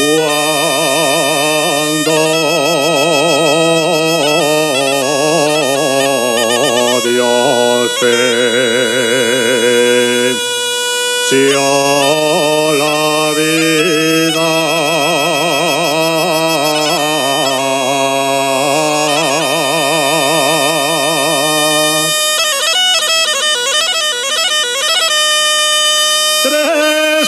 Cuando Dios venció la vida, tres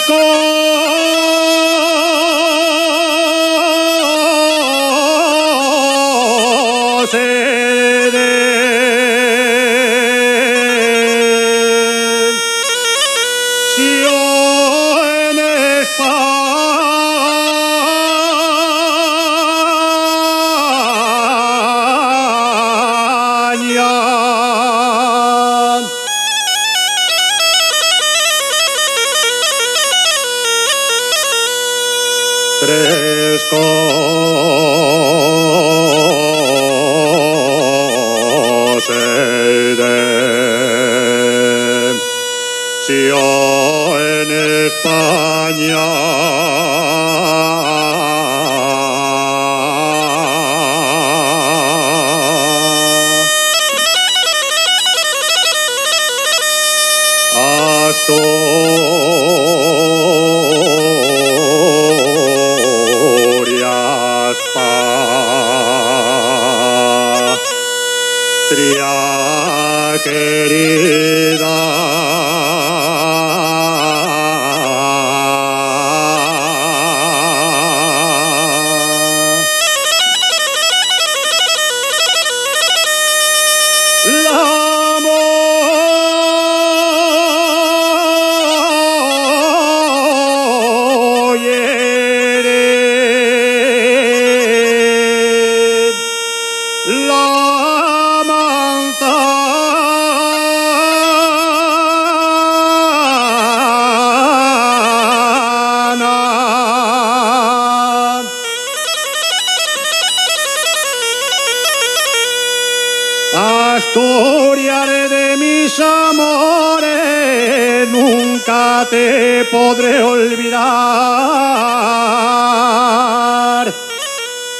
en España. Tres en España. Asturias, patria querida. La Molleret, la Manzana, Asturias de mis amores, nunca te podré olvidar.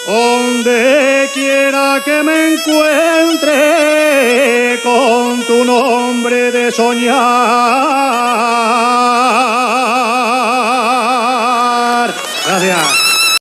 Donde quiera que me encuentre, con tu nombre de soñar. Gracias.